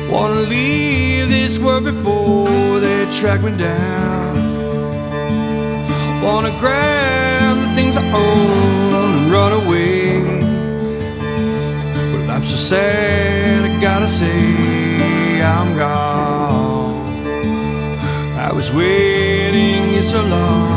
Wanna leave this world before they track me down. Wanna grab the things I own and run away. Well, I'm so sad, I gotta say I'm gone. I was waiting so long